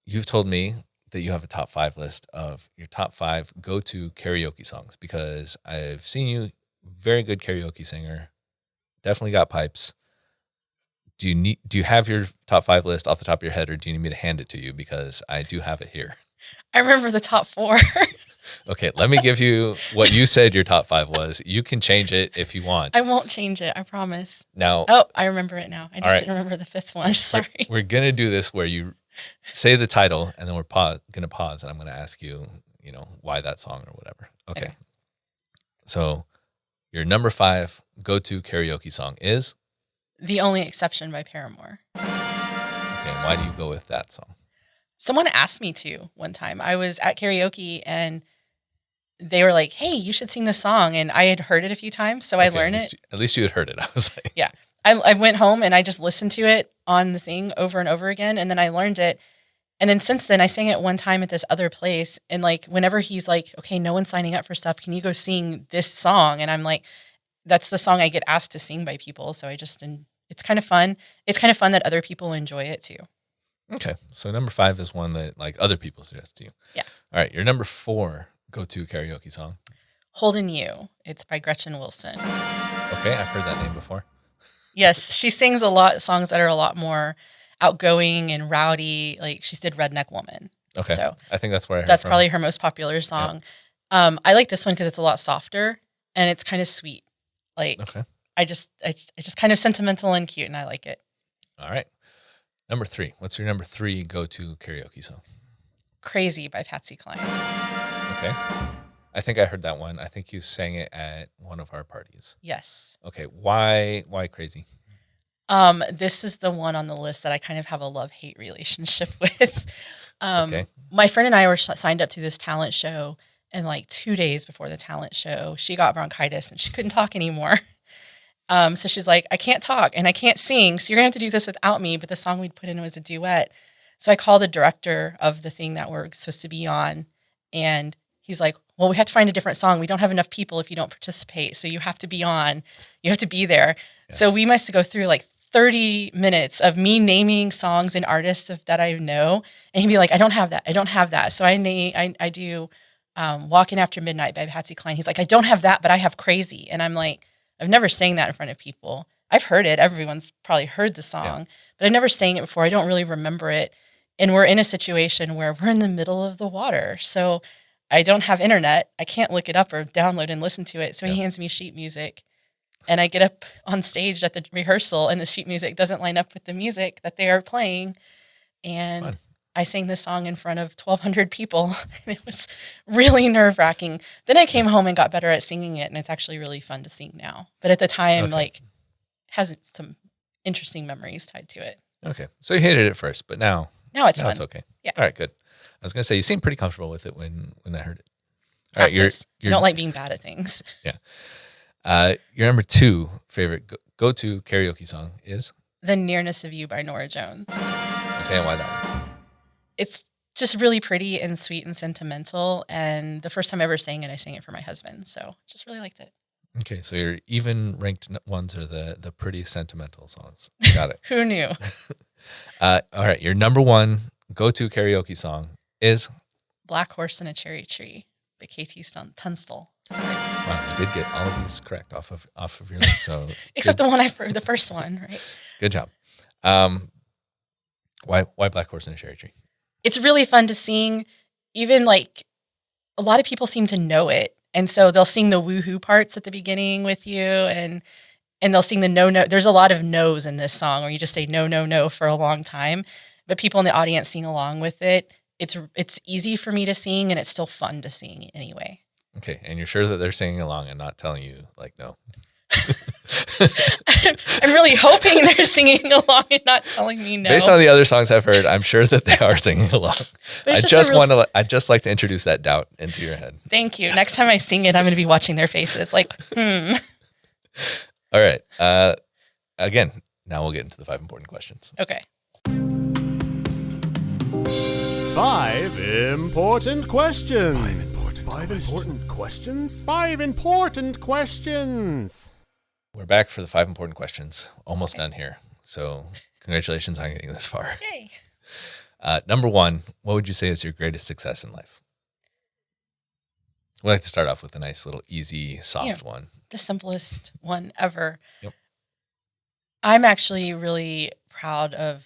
you've told me that you have a top 5 list of your top 5 go-to karaoke songs, because I've seen you, very good karaoke singer, definitely got pipes. Do you have your top 5 list off the top of your head, or do you need me to hand it to you? Because I do have it here. I remember the top 4. Okay, let me give you what you said your top 5 was. You can change it if you want. I won't change it. I promise. Now, Oh, I remember it now. I just right. didn't remember the 5th one. Sorry. We're going to do this where you say the title, and then we're going to pause, and I'm going to ask you, why that song or whatever. Okay. So your number 5 go-to karaoke song is? The Only Exception by Paramore. Okay, why do you go with that song? Someone asked me to one time. I was at karaoke and they were like, hey, you should sing this song. And I had heard it a few times, so I learned it. At least you had heard it. I was like, yeah. I went home and I just listened to it on the thing over and over again. And then I learned it. And then since then, I sang it one time at this other place. And like, whenever he's like, okay, no one's signing up for stuff, can you go sing this song? And I'm like, that's the song I get asked to sing by people. So it's kind of fun. It's kind of fun that other people enjoy it too. Okay. So number 5 is one that like other people suggest to you. Yeah. All right. Your number 4 go-to karaoke song? Holding You. It's by Gretchen Wilson. Okay. I've heard that name before. Yes. She sings a lot songs that are a lot more outgoing and rowdy. Like she did Redneck Woman. Okay. So I think that's where I heard that's from. probably her most popular song. Yeah. I like this one because it's a lot softer and it's kind of sweet. Like, okay. I just kind of sentimental and cute, and I like it. All right. Number 3. What's your number 3 go-to karaoke song? Crazy by Patsy Cline. Okay. I think I heard that one. I think you sang it at one of our parties. Yes. Okay. Why Crazy? This is the one on the list that I kind of have a love-hate relationship with. Okay. My friend and I were signed up to this talent show, and like 2 days before the talent show, she got bronchitis and she couldn't talk anymore. So she's like, I can't talk and I can't sing, so you're gonna have to do this without me. But the song we'd put in was a duet. So I called the director of the thing that we're supposed to be on, and he's like, well, we have to find a different song. We don't have enough people if you don't participate. So you have to be on. You have to be there. Yeah. So we must go through like 30 minutes of me naming songs and artists that I know. And he'd be like, I don't have that. I don't have that. So I do Walking After Midnight by Patsy Cline. He's like, I don't have that, but I have Crazy. And I'm like, I've never sang that in front of people. I've heard it. Everyone's probably heard the song, but I've never sang it before. I don't really remember it. And we're in a situation where we're in the middle of the water. So I don't have internet. I can't look it up or download and listen to it. So he hands me sheet music, and I get up on stage at the rehearsal, and the sheet music doesn't line up with the music that they are playing. And fun. I sang this song in front of 1,200 people, and it was really nerve-wracking. Then I came home and got better at singing it, and it's actually really fun to sing now. But at the time, has some interesting memories tied to it. Okay. So you hated it first, but now it's fun. It's okay. Yeah. All right, good. I was going to say, you seemed pretty comfortable with it when I heard it. All right, I don't like being bad at things. Yeah. Your number 2 favorite go-to karaoke song is? The Nearness of You by Norah Jones. Okay, and why that one? It's just really pretty and sweet and sentimental. And the first time I ever sang it, I sang it for my husband. So just really liked it. Okay, so your even ranked ones are the pretty sentimental songs. Got it. Who knew? All right, your number 1 go-to karaoke song is? Black Horse in a Cherry Tree by Katie Tunstall. Wow, you did get all of these correct off of your list. So except the first one, right? Good job. Why Black Horse in a Cherry Tree? It's really fun to sing. Even like a lot of people seem to know it, and so they'll sing the woohoo parts at the beginning with you, and they'll sing the no. There's a lot of no's in this song, where you just say no, no, no for a long time, but people in the audience sing along with it. It's easy for me to sing, and it's still fun to sing anyway. Okay, and you're sure that they're singing along and not telling you like no? I'm really hoping they're singing along and not telling me no. Based on the other songs I've heard, I'm sure that they are singing along. I just like to introduce that doubt into your head. Thank you. Next time I sing it, I'm going to be watching their faces like, All right. Again, now we'll get into the 5 important questions. Okay. 5 important questions. 5 important questions? 5 important questions. We're back for the 5 important questions. Almost done here. So congratulations on getting this far. Yay. Number 1, what would you say is your greatest success in life? We like to start off with a nice little easy, soft one. The simplest one ever. Yep. I'm actually really proud of,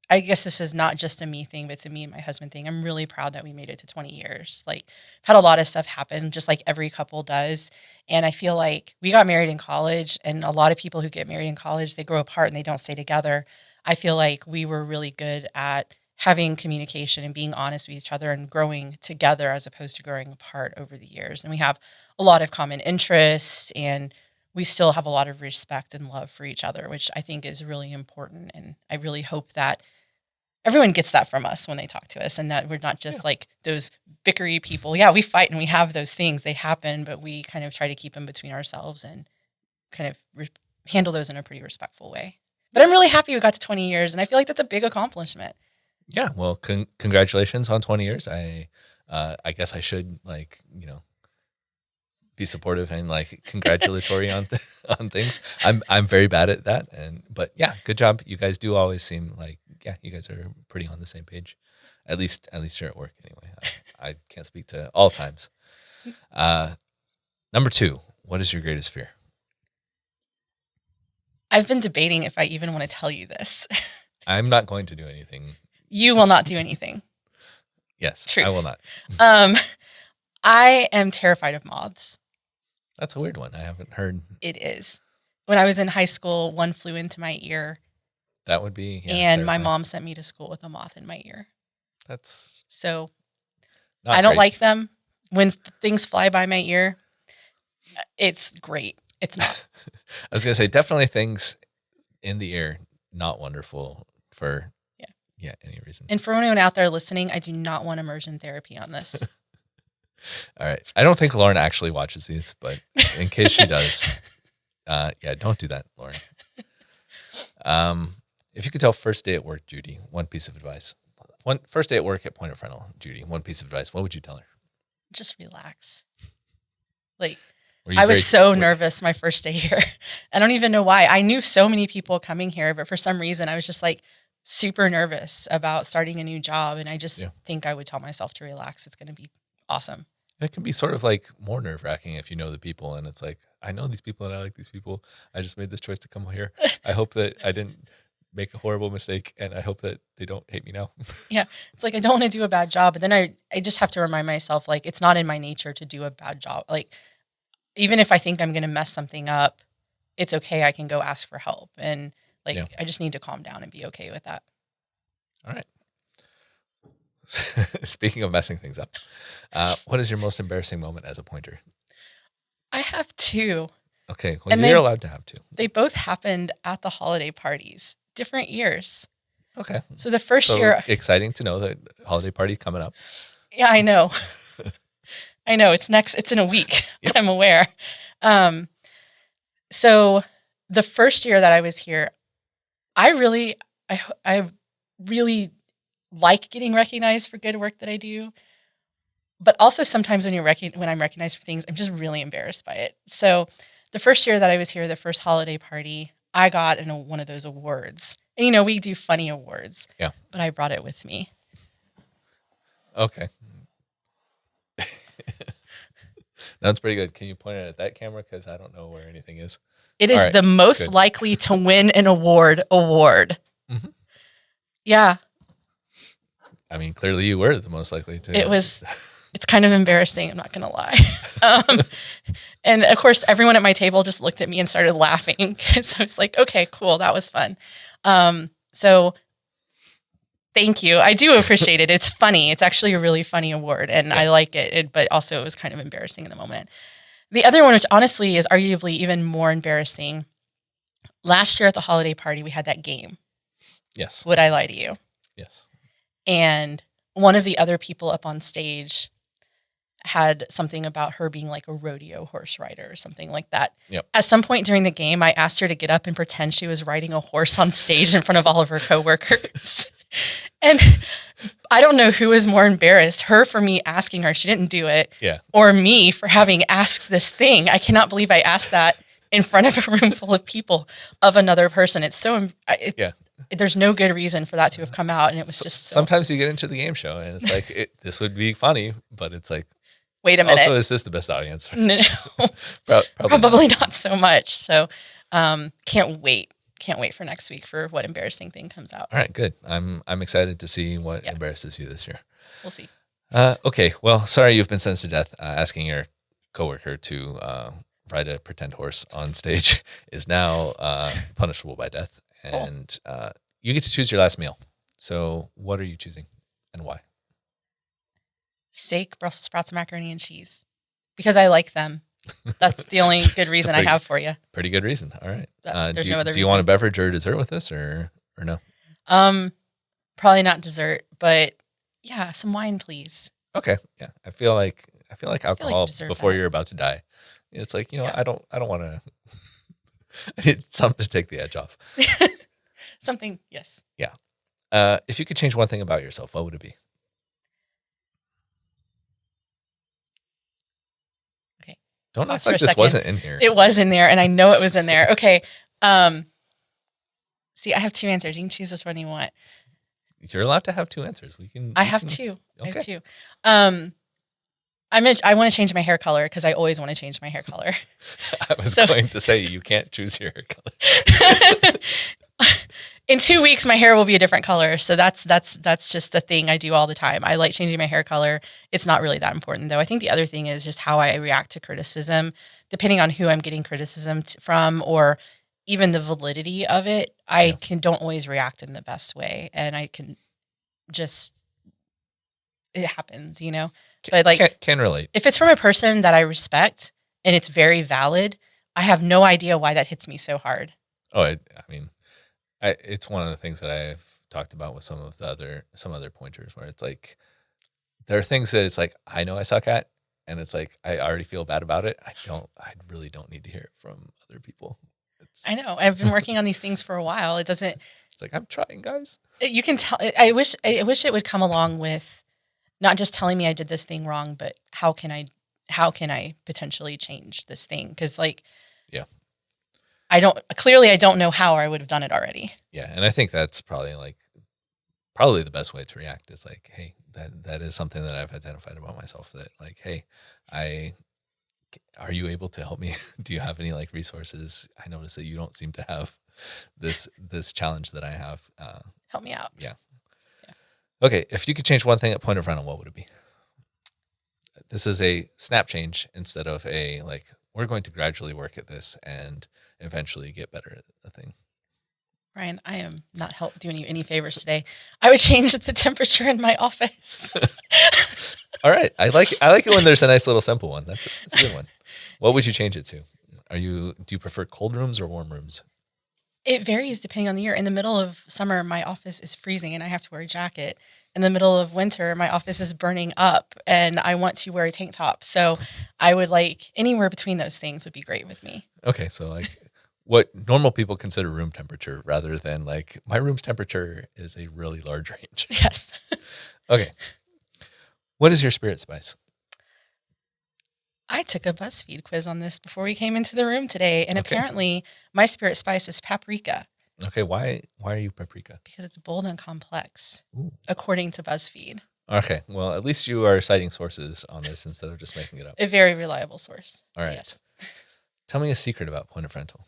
I guess this is not just a me thing, but it's a me and my husband thing. I'm really proud that we made it to 20 years. Like, I've had a lot of stuff happen, just like every couple does. And I feel like we got married in college, and a lot of people who get married in college, they grow apart and they don't stay together. I feel like we were really good at having communication and being honest with each other and growing together as opposed to growing apart over the years. And we have a lot of common interests, and we still have a lot of respect and love for each other, which I think is really important. And I really hope that everyone gets that from us when they talk to us, and that we're not just like those bickery people. Yeah, we fight and we have those things. They happen, but we kind of try to keep them between ourselves and kind of handle those in a pretty respectful way. But I'm really happy we got to 20 years, and I feel like that's a big accomplishment. Yeah, well, congratulations on 20 years. I guess I should be supportive and like congratulatory on things. I'm very bad at that, but yeah, good job. You guys do always seem like you guys are pretty on the same page. At least here at work anyway. I can't speak to all times. Number 2, what is your greatest fear? I've been debating if I even want to tell you this. I'm not going to do anything. You will not do anything. Yes, Truth. I will not. I am terrified of moths. That's a weird one. I haven't heard. It is. When I was in high school, one flew into my ear. That would be. Yeah, and my terrifying. mom sent me to school with a moth in my ear. That's so. Not I don't great. like them. When things fly by my ear, it's great. It's not. I was gonna say definitely things in the ear not wonderful for any reason. And for anyone out there listening, I do not want immersion therapy on this. All right. I don't think Lauren actually watches these, but in case she does, don't do that, Lauren. If you could tell first day at work, Judy, one piece of advice. First day at work at Point of Frontal, Judy, one piece of advice. What would you tell her? Just relax. Like, Were you I was very- so nervous my first day here. I don't even know why. I knew so many people coming here, but for some reason I was just like super nervous about starting a new job. And I just think I would tell myself to relax. It's going to be awesome. It can be sort of like more nerve wracking if you know the people and it's like, I know these people and I like these people. I just made this choice to come here. I hope that I didn't make a horrible mistake and I hope that they don't hate me now. Yeah. It's like, I don't want to do a bad job, but then I just have to remind myself, like, it's not in my nature to do a bad job. Like, even if I think I'm going to mess something up, it's okay. I can go ask for help. And like, I just need to calm down and be okay with that. All right. Speaking of messing things up, what is your most embarrassing moment as a pointer? I have 2. Okay. Well, And you're allowed to have 2. They both happened at the holiday parties, different years. Okay. So the first year, Exciting to know that holiday party coming up. yeah, I know. I know it's in a week. Yep. I'm aware. So the first year that I was here, I really like getting recognized for good work that I do. But also sometimes when I'm recognized for things, I'm just really embarrassed by it. So the first year that I was here, the first holiday party, I got one of those awards. And, we do funny awards. Yeah. But I brought it with me. Okay. That's pretty good. Can you point it at that camera? Because I don't know where anything is. It is the most likely to win an award. Mm-hmm. Yeah. I mean, clearly you were the most likely to. It's kind of embarrassing. I'm not going to lie. And of course, everyone at my table just looked at me and started laughing. So I was like, okay, cool. That was fun. So thank you. I do appreciate it. It's funny. It's actually a really funny award and I like it, but also it was kind of embarrassing in the moment. The other one, which honestly is arguably even more embarrassing, last year at the holiday party, we had that game. Yes. Would I lie to you? Yes. And one of the other people up on stage had something about her being like a rodeo horse rider or something like that. Yep. At some point during the game, I asked her to get up and pretend she was riding a horse on stage in front of all of her coworkers. And I don't know who was more embarrassed, her for me asking her, she didn't do it, Yeah. or me for having asked this thing. I cannot believe I asked that in front of a room full of people of another person. It's so, Yeah. There's no good reason for that to have come out. And it was just so, sometimes you get into the game show and it's like, this would be funny, but it's like, wait a minute. also, is this the best audience? No, Probably not so much. So can't wait. Can't wait for next week for what embarrassing thing comes out. All right, good. I'm excited to see what embarrasses you this year. We'll see. Okay. Well, sorry you've been sentenced to death. Asking your coworker to ride a pretend horse on stage is now punishable by death. And you get to choose your last meal. So what are you choosing and why? Steak, Brussels sprouts, macaroni and cheese. Because I like them. That's the only good reason I have for you. Pretty good reason. All right. There's do no other you want a beverage or dessert with this or no? Probably not dessert, but yeah, some wine, please. Okay. Yeah. I feel like alcohol before that. you're about to die. It's like, I don't want to. I need something to take the edge off. Something, yes. Yeah. If you could change one thing about yourself, what would it be? Okay. Don't act like this wasn't in here. It was in there, and I know it was in there. Okay. See, I have two answers. You can choose which one you want. You're allowed to have two answers. I have two. Okay. I have two. I want to change my hair color because I always want to change my hair color. I was going to say you can't choose your hair color. In 2 weeks, my hair will be a different color. So that's just the thing I do all the time. I like changing my hair color. It's not really that important, though. I think the other thing is just how I react to criticism, depending on who I'm getting criticism from or even the validity of it. I don't always react in the best way, and I can just it happens, But like, can relate. If it's from a person that I respect and it's very valid, I have no idea why that hits me so hard. Oh, it's one of the things that I've talked about with some other pointers where it's like there are things that it's like I know I suck at, and it's like I already feel bad about it. I really don't need to hear it from other people. I know. I've been working on these things for a while. It doesn't. It's like I'm trying, guys. You can tell. I wish it would come along with not just telling me I did this thing wrong, but how can I potentially change this thing? Because I don't know how, or I would have done it already. Yeah, and I think that's probably the best way to react is like, hey, that is something that I've identified about myself that like, hey, are you able to help me? Do you have any like resources? I notice that you don't seem to have this challenge that I have. Help me out. Yeah. Okay, if you could change one thing at Point of Rental, what would it be? This is a snap change instead of a like we're going to gradually work at this and eventually get better at the thing. Ryan, I am not doing you any favors today. I would change the temperature in my office. All right, I like it when there's a nice little simple one. That's a good one. What would you change it to? Do you prefer cold rooms or warm rooms? It varies depending on the year. In the middle of summer, my office is freezing and I have to wear a jacket. In the middle of winter, my office is burning up and I want to wear a tank top. So I would like anywhere between those things would be great with me. Okay, so like what normal people consider room temperature rather than like my room's temperature is a really large range. Yes. Okay. What is your spirit spice? I took a BuzzFeed quiz on this before we came into the room today, and apparently my spirit spice is paprika. Okay, why are you paprika? Because it's bold and complex, Ooh. according to BuzzFeed. Okay, well, at least you are citing sources on this instead of just making it up. A very reliable source. All right. Yes. Tell me a secret about Point of Rental.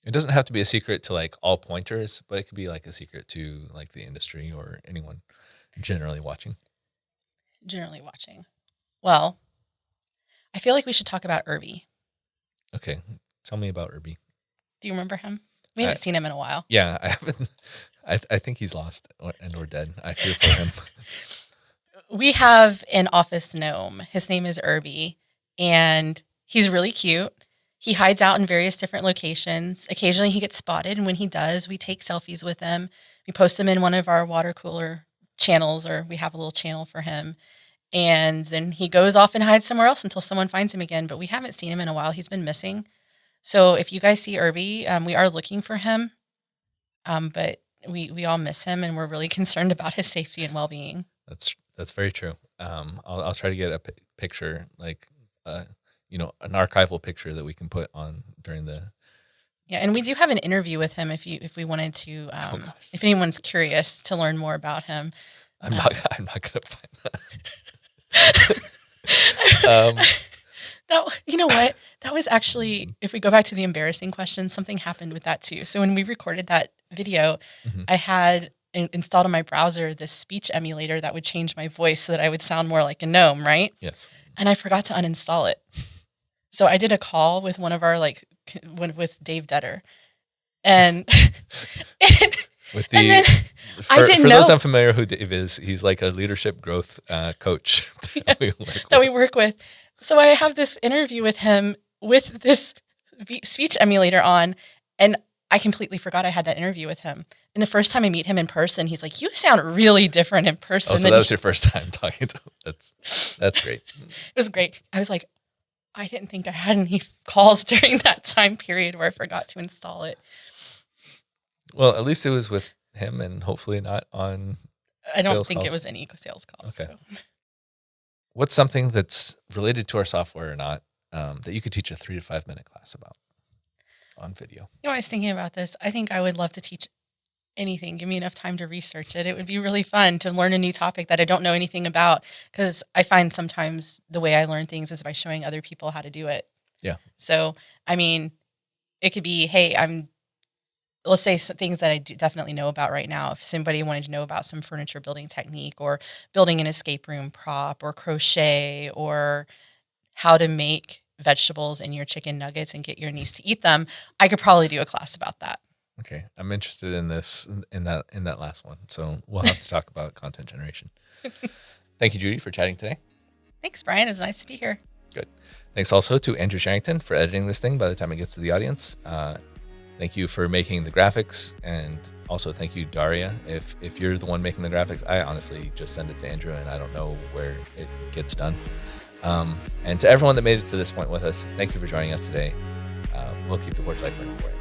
It doesn't have to be a secret to like all pointers, but it could be like a secret to like the industry or anyone generally watching. Generally watching. Well, I feel like we should talk about Irby. Okay, tell me about Irby. Do you remember him? We haven't seen him in a while. Yeah, I haven't. I think he's lost or dead. I fear for him. We have an office gnome. His name is Irby, and he's really cute. He hides out in various different locations. Occasionally he gets spotted, and when he does, we take selfies with him. We post him in one of our water cooler channels, or we have a little channel for him. And then he goes off and hides somewhere else until someone finds him again. But we haven't seen him in a while. He's been missing. So if you guys see Irby, we are looking for him. But we all miss him, and we're really concerned about his safety and well-being. That's very true. I'll try to get a picture. Like an archival picture that we can put on during the. Yeah, and we do have an interview with him if we wanted to. If anyone's curious to learn more about him, I'm not gonna find that. You know what? That was actually, if we go back to the embarrassing questions, something happened with that too. So when we recorded that video, I had installed on my browser this speech emulator that would change my voice so that I would sound more like a gnome, right? Yes. And I forgot to uninstall it. So I did a call with one of our with Dave Detter, and with and then for those unfamiliar who Dave is, he's like a leadership growth coach that we work with. So I have this interview with him with this speech emulator on, and I completely forgot I had that interview with him. And the first time I meet him in person, he's like, "You sound really different in person." Oh, so that was your first time talking to him. That's great. It was great. I was like, I didn't think I had any calls during that time period where I forgot to install it. Well, at least it was with him and hopefully not on I don't sales think calls. it was any sales calls. Okay. So. What's something that's related to our software or not that you could teach a 3 to 5 minute class about on video? I was thinking about this. I think I would love to teach anything. Give me enough time to research it. It would be really fun to learn a new topic that I don't know anything about, because I find sometimes the way I learn things is by showing other people how to do it. Yeah. So, I mean, it could be, hey, let's say some things that I definitely know about right now. If somebody wanted to know about some furniture building technique or building an escape room prop or crochet or how to make vegetables in your chicken nuggets and get your niece to eat them, I could probably do a class about that. Okay. I'm interested in that last one. So we'll have to talk about content generation. Thank you, Judy, for chatting today. Thanks, Brian. It was nice to be here. Good. Thanks also to Andrew Sherrington for editing this thing by the time it gets to the audience. Thank you for making the graphics, and also thank you, Daria. If you're the one making the graphics, I honestly just send it to Andrew, and I don't know where it gets done. And to everyone that made it to this point with us, thank you for joining us today. We'll keep the Porch light burning for you.